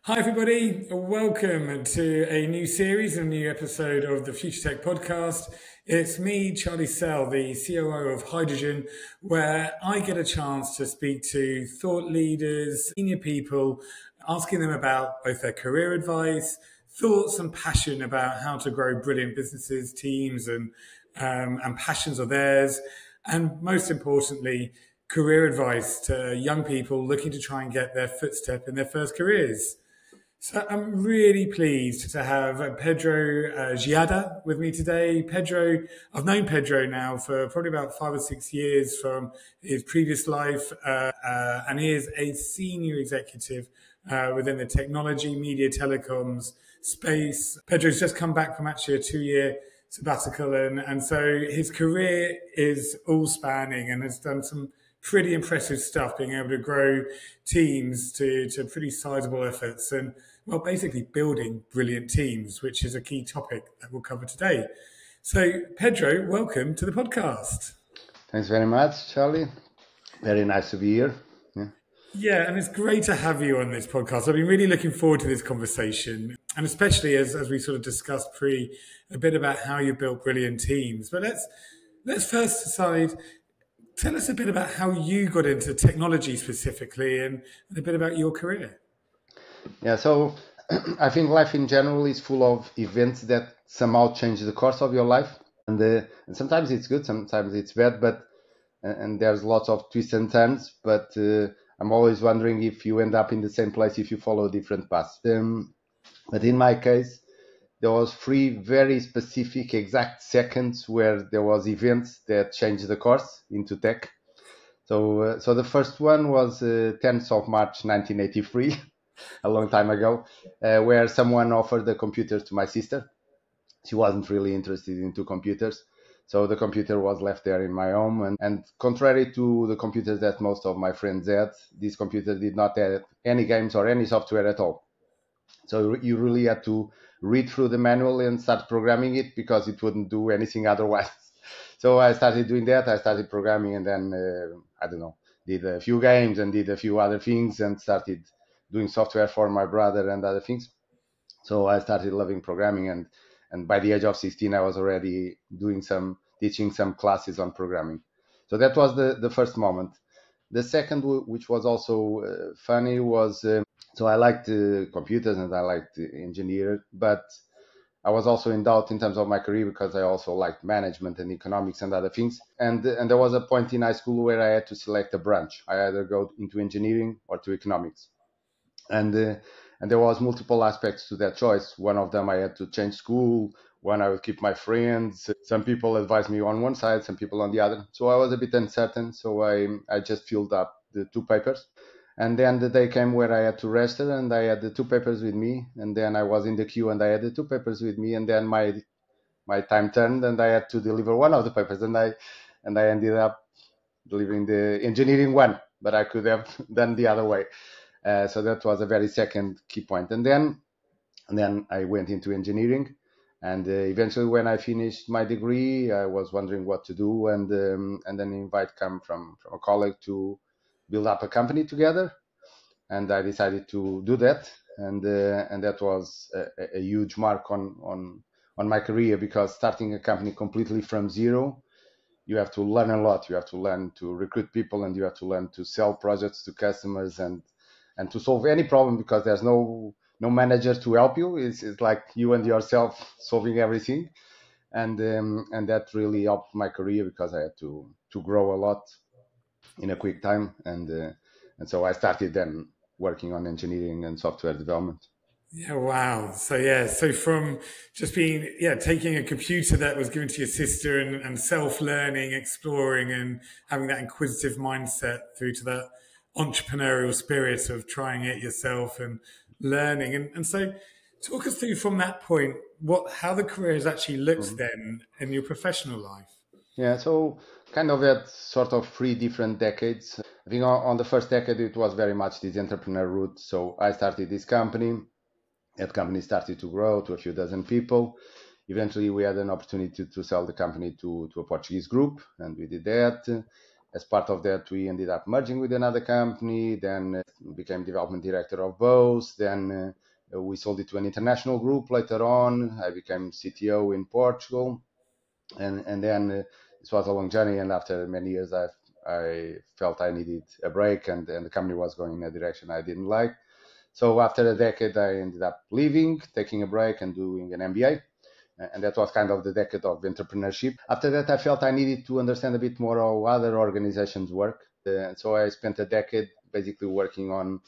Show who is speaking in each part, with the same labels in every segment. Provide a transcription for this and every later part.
Speaker 1: Hi, everybody. Welcome to a new series and a new episode of the Future Tech podcast. It's me, Charlie Sell, the COO of Hydrogen, where I get a chance to speak to thought leaders, senior people, asking them about both their career advice, thoughts and passion about how to grow brilliant businesses, teams, and passions of theirs. And most importantly, career advice to young people looking to try and get their footstep in their first careers. So I'm really pleased to have Pedro Geada with me today. I've known Pedro now for probably about 5 or 6 years from his previous life, and he is a senior executive within the technology, media, telecoms space. Pedro's just come back from actually a 2-year sabbatical, and so his career is all spanning and has done some pretty impressive stuff, being able to grow teams to pretty sizable efforts and, well, basically building brilliant teams, which is a key topic that we'll cover today. So, Pedro, welcome to the podcast.
Speaker 2: Thanks very much, Charlie. Very nice to be here.
Speaker 1: Yeah, and it's great to have you on this podcast. I've been really looking forward to this conversation, and especially as we sort of discussed a bit about how you built brilliant teams. But let's first decide. Tell us a bit about how you got into technology specifically and a bit about your career.
Speaker 2: Yeah, so I think life in general is full of events that somehow change the course of your life. And sometimes it's good, sometimes it's bad, and there's lots of twists and turns. But I'm always wondering if you end up in the same place if you follow different paths. But in my case, there was 3 very specific exact seconds where there was events that changed the course into tech. So the first one was 10th of March 1983, a long time ago, where someone offered a computer to my sister. She wasn't really interested into computers, so the computer was left there in my home. And contrary to the computers that most of my friends had, this computer did not have any games or any software at all. So you really had to read through the manual and start programming it because it wouldn't do anything otherwise. So I started doing that. I started programming, and then did a few games and did a few other things and started doing software for my brother and other things. So I started loving programming, and by the age of 16, I was already teaching some classes on programming. So that was the first moment. The second, which was also funny, was so I liked computers and I liked engineering, but I was also in doubt in terms of my career because I also liked management and economics and other things. And there was a point in high school where I had to select a branch. I either go into engineering or to economics. And there was multiple aspects to that choice. One of them, I had to change school. One, I would keep my friends. Some people advised me on one side, some people on the other. So I was a bit uncertain. So I just filled up the 2 papers. And then the day came where I had to register, and I had the 2 papers with me. And then I was in the queue, and I had the 2 papers with me. And then my time turned, and I had to deliver one of the papers. And I ended up delivering the engineering one, but I could have done the other way. So that was a very second key point. And then I went into engineering. And eventually, when I finished my degree, I was wondering what to do. And then an invite came from a colleague to build up a company together, and I decided to do that, and that was a huge mark on my career, because starting a company completely from zero, you have to learn a lot. You have to learn to recruit people, and you have to learn to sell projects to customers and to solve any problem, because there's no manager to help you. It's like you and yourself solving everything, and that really helped my career because I had to grow a lot in a quick time, and so I started then working on engineering and software development.
Speaker 1: Yeah, wow. So from just taking a computer that was given to your sister and self-learning, exploring and having that inquisitive mindset through to that entrepreneurial spirit of trying it yourself and learning. And so talk us through from that point, how the career has actually looked then in your professional life.
Speaker 2: Yeah, so kind of at sort of 3 different decades. I think on the first decade, it was very much this entrepreneur route. So I started this company. That company started to grow to a few dozen people. Eventually, we had an opportunity to sell the company to a Portuguese group, and we did that. as part of that, we ended up merging with another company, then became development director of both. Then we sold it to an international group later on. I became CTO in Portugal. And then this was a long journey. And after many years, I felt I needed a break, and the company was going in a direction I didn't like. So after a decade, I ended up leaving, taking a break, and doing an MBA. And that was kind of the decade of entrepreneurship. After that, I felt I needed to understand a bit more how other organizations work. So I spent a decade basically working on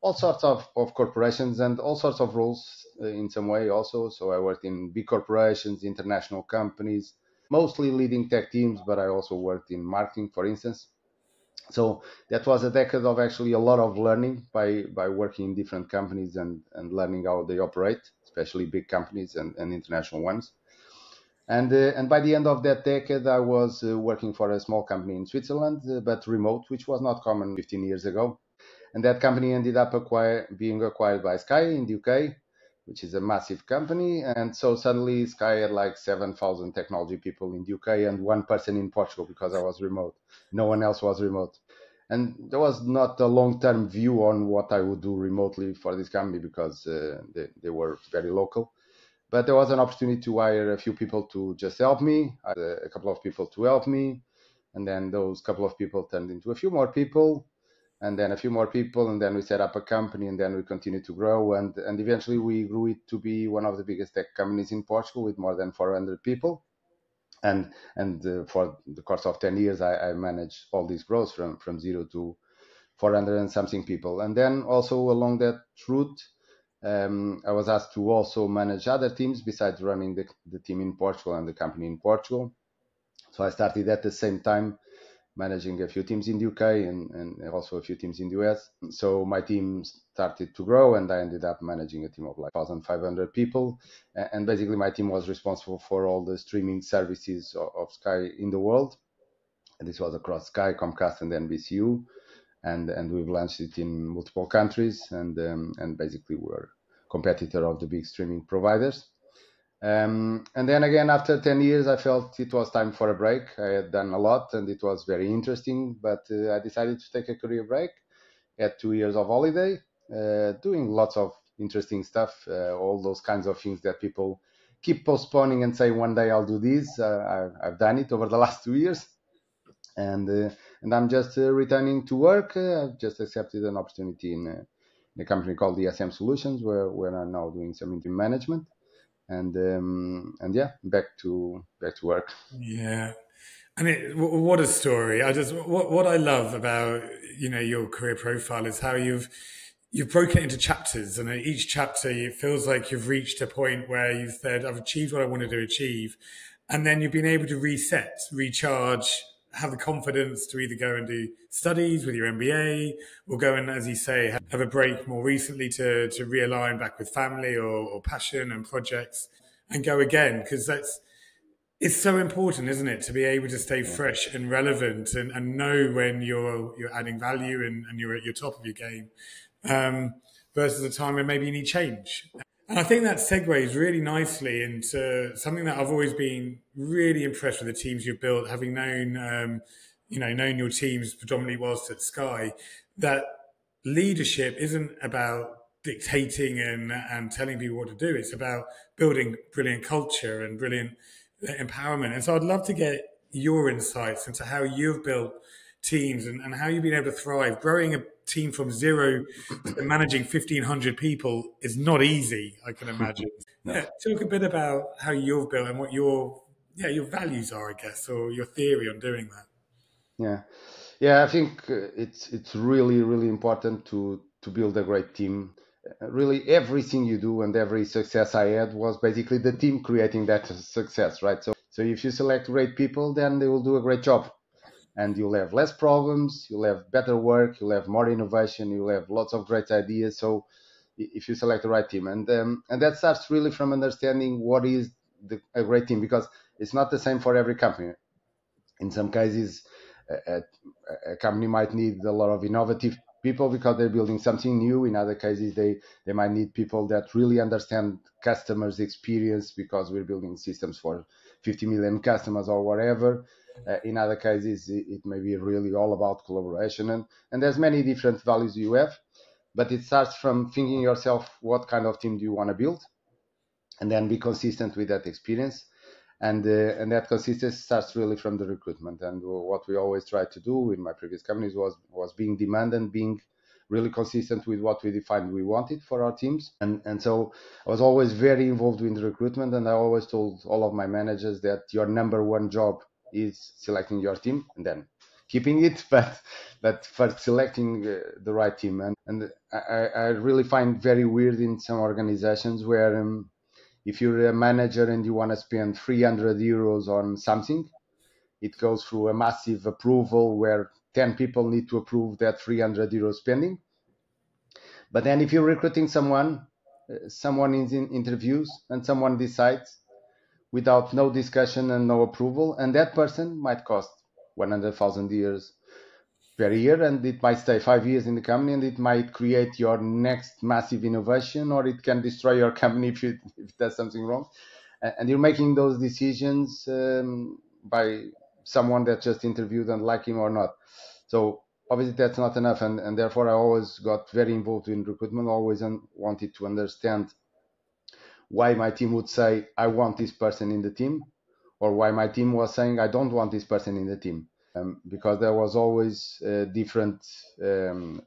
Speaker 2: all sorts of corporations and all sorts of roles in some way also. So I worked in big corporations, international companies, mostly leading tech teams, but I also worked in marketing, for instance. So that was a decade of actually a lot of learning by working in different companies and learning how they operate, especially big companies and international ones. And by the end of that decade, I was working for a small company in Switzerland, but remote, which was not common 15 years ago. And that company ended up being acquired by Sky in the UK, which is a massive company. And so suddenly Sky had like 7,000 technology people in the UK and one person in Portugal because I was remote. No one else was remote. And there was not a long-term view on what I would do remotely for this company because they were very local. But there was an opportunity to hire a few people to just help me, a couple of people to help me. And then those couple of people turned into a few more people, and then a few more people, and then we set up a company, and then we continued to grow, and eventually we grew it to be one of the biggest tech companies in Portugal with more than 400 people. And for the course of 10 years, I managed all this growth from zero to 400 and something people. And then also along that route, I was asked to also manage other teams besides running the team in Portugal and the company in Portugal. So I started at the same time managing a few teams in the UK and also a few teams in the US. So my team started to grow, and I ended up managing a team of like 1,500 people. And basically my team was responsible for all the streaming services of Sky in the world. And this was across Sky, Comcast, and NBCU. And we've launched it in multiple countries, and basically we're competitor of the big streaming providers. And then again, after 10 years, I felt it was time for a break. I had done a lot and it was very interesting, but I decided to take a career break. Had 2 years of holiday, doing lots of interesting stuff, all those kinds of things that people keep postponing and say, one day I'll do this. I've done it over the last 2 years. And I'm just returning to work. I've just accepted an opportunity in a company called ESM Solutions, where I'm now doing some interim management. And yeah, back to work.
Speaker 1: Yeah. What a story! What I love about your career profile is how you've broken it into chapters, and at each chapter it feels like you've reached a point where you've said, I've achieved what I wanted to achieve, and then you've been able to reset, recharge, have the confidence to either go and do studies with your MBA, or go and, as you say, have a break more recently to realign back with family or passion and projects, and go again, because it's so important, isn't it, to be able to stay fresh and relevant and know when you're adding value and you're at your top of your game, versus a time when maybe you need change. And I think that segues really nicely into something that I've always been really impressed with the teams you've built, having known, known your teams predominantly whilst at Sky, that leadership isn't about dictating and telling people what to do. It's about building brilliant culture and brilliant empowerment. And so I'd love to get your insights into how you've built teams and how you've been able to thrive. Growing a team from zero to managing 1,500 people is not easy, I can imagine. No. Yeah, talk a bit about how you've built and what your values are, I guess, or your theory on doing that.
Speaker 2: Yeah, I think it's really, really important to build a great team. Really, everything you do and every success I had was basically the team creating that success, right? So if you select great people, then they will do a great job, and you'll have less problems, you'll have better work, you'll have more innovation, you'll have lots of great ideas. So if you select the right team, and that starts really from understanding what is a great team, because it's not the same for every company. In some cases, a company might need a lot of innovative people because they're building something new. In other cases, they might need people that really understand customers' experience because we're building systems for 50 million customers or whatever. In other cases, it may be really all about collaboration, and there's many different values you have. But it starts from thinking yourself, what kind of team do you want to build, and then be consistent with that experience. And that consistency starts really from the recruitment. And what we always tried to do in my previous companies was being demand and being really consistent with what we defined we wanted for our teams. And so I was always very involved in the recruitment, and I always told all of my managers that your number one job is selecting your team and then keeping it, but first selecting the right team. And I really find very weird in some organizations where if you're a manager and you want to spend 300 euros on something, it goes through a massive approval where 10 people need to approve that 300 euro spending. But then if you're recruiting someone is in interviews and someone decides without no discussion and no approval, and that person might cost 100,000 euros per year, and it might stay 5 years in the company, and it might create your next massive innovation, or it can destroy your company if it does something wrong. And you're making those decisions by someone that just interviewed and like him or not. So obviously that's not enough, and therefore I always got very involved in recruitment, always wanted to understand why my team would say I want this person in the team, or why my team was saying I don't want this person in the team. Because there was always different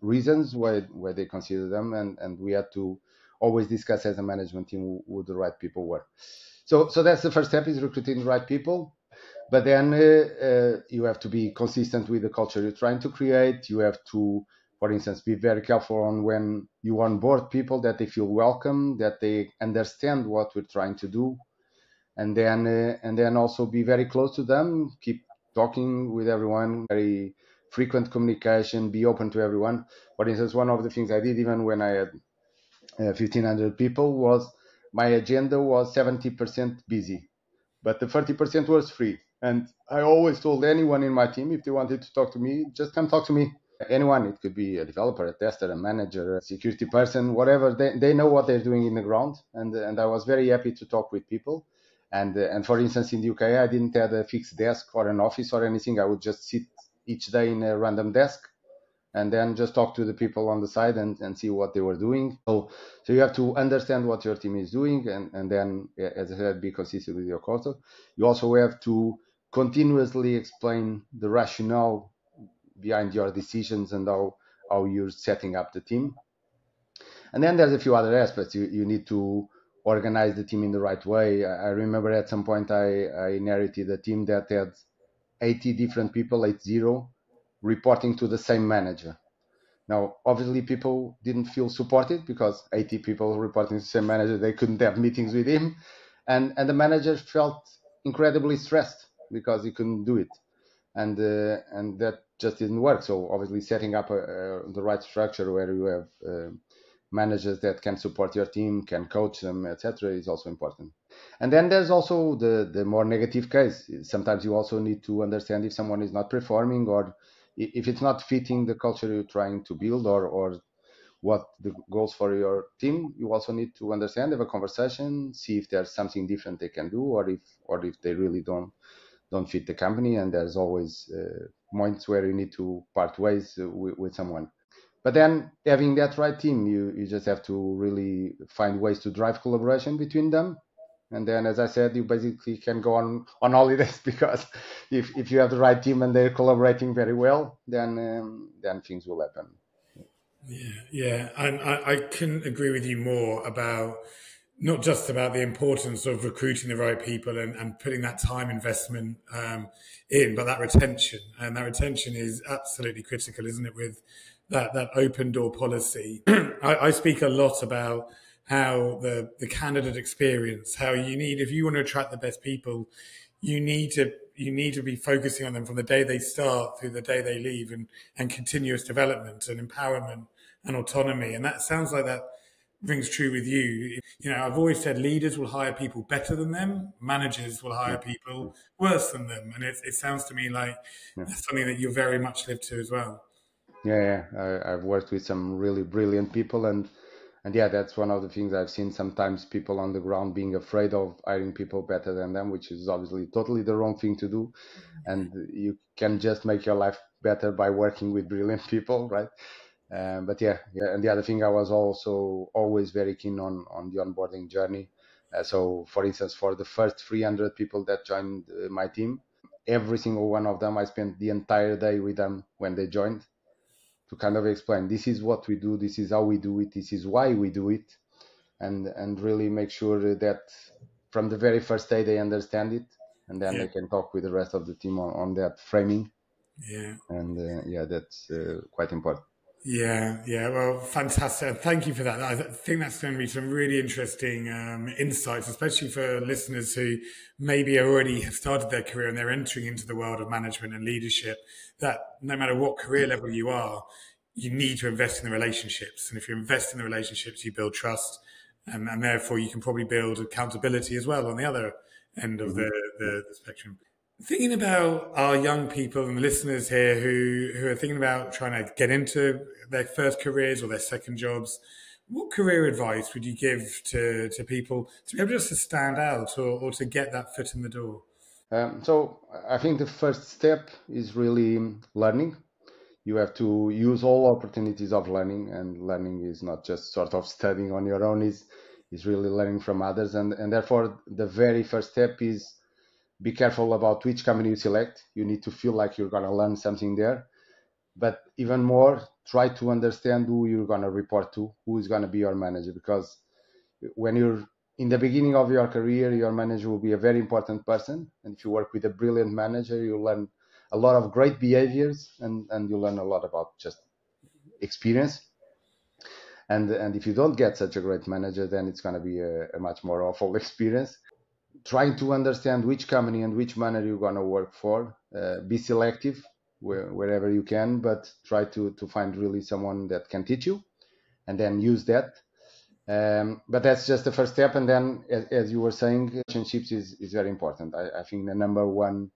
Speaker 2: reasons why they consider them, and we had to always discuss as a management team who the right people were. So that's the first step, is recruiting the right people. But then you have to be consistent with the culture you're trying to create. You have to, for instance, be very careful on when you onboard people, that they feel welcome, that they understand what we're trying to do, and then also be very close to them, keep talking with everyone, very frequent communication, be open to everyone. For instance, one of the things I did even when I had 1,500 people was my agenda was 70% busy, but the 30% was free. And I always told anyone in my team, if they wanted to talk to me, just come talk to me. Anyone, it could be a developer, a tester, a manager, a security person, whatever. They know what they're doing in the ground, and I was very happy to talk with people. And for instance, in the UK, I didn't have a fixed desk or an office or anything. I would just sit each day in a random desk and then just talk to the people on the side and see what they were doing. So you have to understand what your team is doing, and then, as I said, be consistent with your culture. You also have to continuously explain the rationale behind your decisions and how you're setting up the team. And then there's a few other aspects. You need to organize the team in the right way. I remember at some point I inherited a team that had 80 different people, 80, reporting to the same manager. Now, obviously, people didn't feel supported because 80 people reporting to the same manager, they couldn't have meetings with him. And the manager felt incredibly stressed because he couldn't do it. And that just didn't work. So obviously setting up the right structure where you have managers that can support your team, can coach them, etc., is also important. And then there's also the more negative case. Sometimes you also need to understand if someone is not performing, or if it's not fitting the culture you're trying to build, or what the goals for your team. You also need to understand, have a conversation, see if there's something different they can do, or if they really don't fit the company. And there's always points where you need to part ways with someone. But then having that right team, you just have to really find ways to drive collaboration between them. And then, as I said, you basically can go on holidays because if you have the right team and they're collaborating very well, then things will happen.
Speaker 1: Yeah, and I couldn't agree with you more about not just about the importance of recruiting the right people and putting that time investment in, but that retention. And that retention is absolutely critical, isn't it, with that open door policy. I speak a lot about how the candidate experience, how you need, if you want to attract the best people, you need to be focusing on them from the day they start through the day they leave, and continuous development and empowerment and autonomy. And that sounds like that rings true with you. You know, I've always said leaders will hire people better than them, managers will hire people worse than them. And it sounds to me like that's something that you very much live to as well.
Speaker 2: Yeah, I've worked with some really brilliant people, and yeah, that's one of the things I've seen sometimes, people on the ground being afraid of hiring people better than them, which is obviously totally the wrong thing to do. And you can just make your life better by working with brilliant people, right? But yeah, and the other thing, I was also always very keen on the onboarding journey. So, for instance, for the first 300 people that joined my team, every single one of them, I spent the entire day with them when they joined to kind of explain, this is what we do, this is how we do it, this is why we do it, and really make sure that from the very first day they understand it, and then
Speaker 1: Yeah.
Speaker 2: they can talk with the rest of the team on that framing.
Speaker 1: Yeah.
Speaker 2: And yeah, that's quite important.
Speaker 1: Yeah, yeah. Well, fantastic. Thank you for that. I think that's going to be some really interesting insights, especially for listeners who maybe already have started their career and they're entering into the world of management and leadership. That no matter what career level you are, you need to invest in the relationships. And if you invest in the relationships, you build trust, and therefore you can probably build accountability as well on the other end of
Speaker 2: Mm-hmm.
Speaker 1: the spectrum. Thinking about our young people and listeners here who are thinking about trying to get into their first careers or their second jobs, what career advice would you give to people to be able just to stand out or to get that foot in the door?
Speaker 2: So I think the first step is really learning. You have to use all opportunities of learning, and learning is not just sort of studying on your own, is really learning from others. And therefore, the very first step is be careful about which company you select. You need to feel like you're going to learn something there. But even more, try to understand who you're going to report to, who is going to be your manager. Because when you're in the beginning of your career, your manager will be a very important person. And if you work with a brilliant manager, you learn a lot of great behaviors, and you learn a lot about just experience. And if you don't get such a great manager, then it's going to be a much more awful experience. Trying to understand which company and which manager you're going to work for. Be selective wherever you can, but try to find really someone that can teach you, and then use that. But that's just the first step. And then, as you were saying, relationships is very important. I think the number one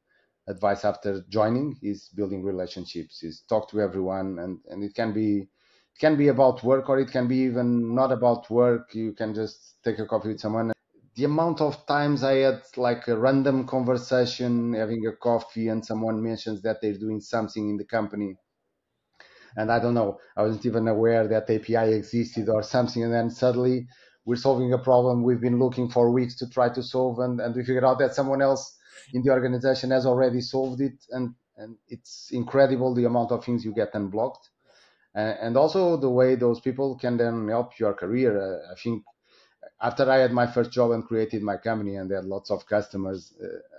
Speaker 2: advice after joining is building relationships, is talk to everyone. And it can be about work, or it can be even not about work. You can just take a coffee with someone. The amount of times I had like a random conversation having a coffee, and someone mentions that they're doing something in the company, and I don't know, I wasn't even aware that API existed or something, and then suddenly we're solving a problem we've been looking for weeks to try to solve, and we figured out that someone else in the organization has already solved it. And it's incredible the amount of things you get unblocked, and also the way those people can then help your career. I think after I had my first job and created my company and had lots of customers,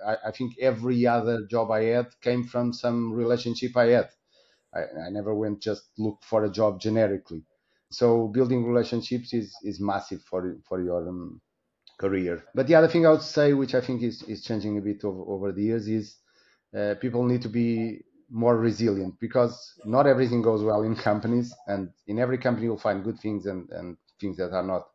Speaker 2: I think every other job I had came from some relationship I had. I never went just look for a job generically. So building relationships is massive for your career. But the other thing I would say, which I think is changing a bit over the years, is people need to be more resilient, because not everything goes well in companies, and in every company you'll find good things and things that are not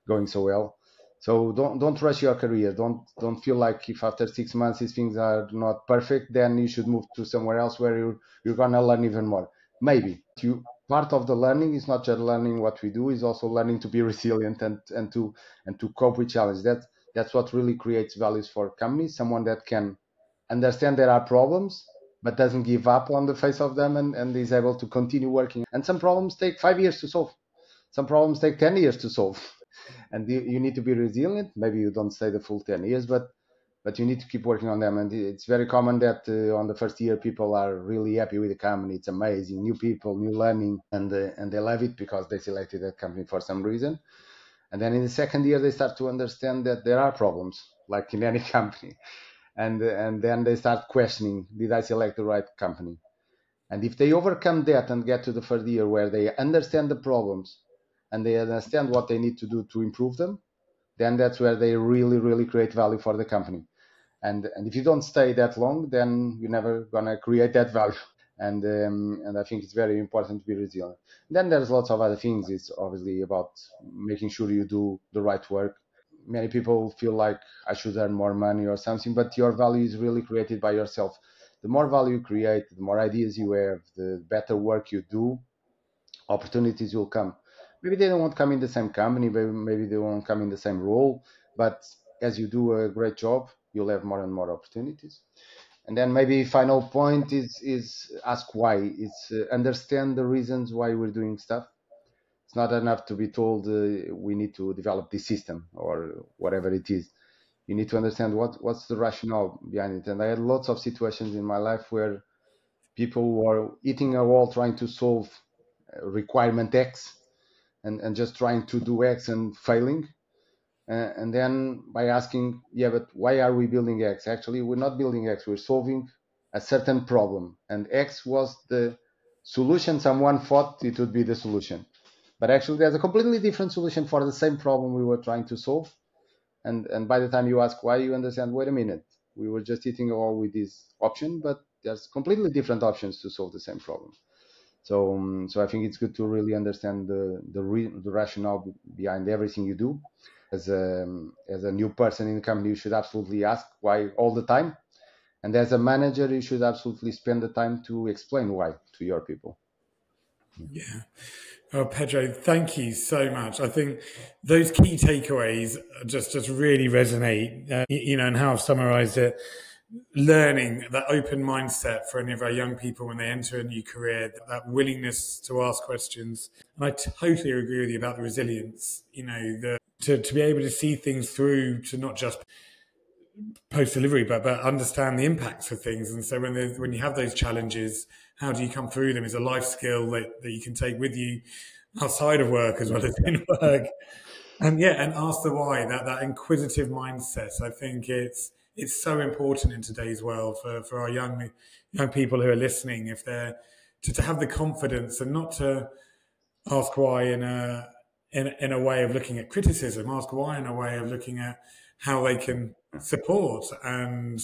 Speaker 2: going so well. So don't rush your career. Don't feel like if after 6 months these things are not perfect, then you should move to somewhere else where you're gonna learn even more. Maybe you part of the learning is not just learning what we do, is also learning to be resilient and to cope with challenge. That's what really creates values for companies. Someone that can understand there are problems but doesn't give up on the face of them, and is able to continue working. And some problems take 5 years to solve. Some problems take 10 years to solve. And you need to be resilient. Maybe you don't stay the full 10 years, but you need to keep working on them. And it's very common that on the first year people are really happy with the company. It's amazing, new people, new learning, and they love it because they selected that company for some reason. And then in the second year they start to understand that there are problems, like in any company. And then they start questioning, did I select the right company? And if they overcome that and get to the third year where they understand the problems and they understand what they need to do to improve them, then that's where they really, really create value for the company. And if you don't stay that long, then you're never gonna create that value. And I think it's very important to be resilient. Then there's lots of other things. It's obviously about making sure you do the right work. Many people feel like I should earn more money or something, but your value is really created by yourself. The more value you create, the more ideas you have, the better work you do, opportunities will come. maybe they don't want to come in the same company, maybe they won't come in the same role, but as you do a great job, you'll have more and more opportunities. And then maybe final point is ask why. It's understand the reasons why we're doing stuff. It's not enough to be told we need to develop this system or whatever it is. You need to understand what's the rationale behind it. And I had lots of situations in my life where people were eating a wall trying to solve requirement X and just trying to do X and failing. And then by asking, yeah, but why are we building X? Actually, we're not building X. We're solving a certain problem. And X was the solution. Someone thought it would be the solution. But actually, there's a completely different solution for the same problem we were trying to solve. And by the time you ask why, you understand, wait a minute, we were just eating all with this option, but there's completely different options to solve the same problem. So I think it's good to really understand the rationale behind everything you do. As a new person in the company, you should absolutely ask why all the time. And as a manager, you should absolutely spend the time to explain why to your people.
Speaker 1: Yeah. Oh, Pedro, thank you so much. I think those key takeaways just really resonate, and how I've summarized it. Learning that open mindset for any of our young people when they enter a new career, that willingness to ask questions. And I totally agree with you about the resilience, to be able to see things through to not just post delivery, but understand the impacts of things. And so when you have those challenges, how do you come through them is a life skill that you can take with you outside of work as well as in work. And ask the why, that inquisitive mindset. I think it's so important in today's world for our young people who are listening, if they're to have the confidence and not to ask why in a way of looking at criticism, ask why in a way of looking at how they can support and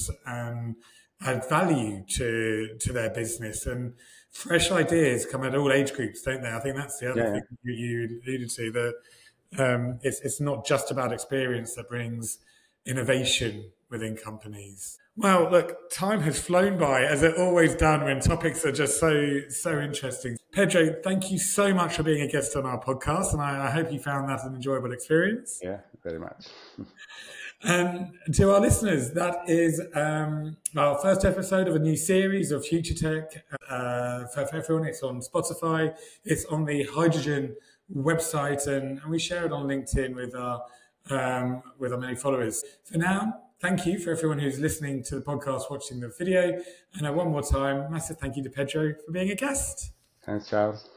Speaker 1: add value to their business. And fresh ideas come at all age groups, don't they? I think that's the other thing you alluded to, that it's not just about experience that brings innovation within companies. Well, look, time has flown by, as it always done when topics are just so interesting. Pedro, thank you so much for being a guest on our podcast, and I hope you found that an enjoyable experience.
Speaker 2: Yeah, very much.
Speaker 1: And to our listeners, that is our first episode of a new series of Future Tech. For everyone, it's on Spotify, it's on the Hydrogen website, and we share it on LinkedIn with our many followers. For now, thank you for everyone who's listening to the podcast, watching the video. And one more time, massive thank you to Pedro for being a guest.
Speaker 2: Thanks, Charles.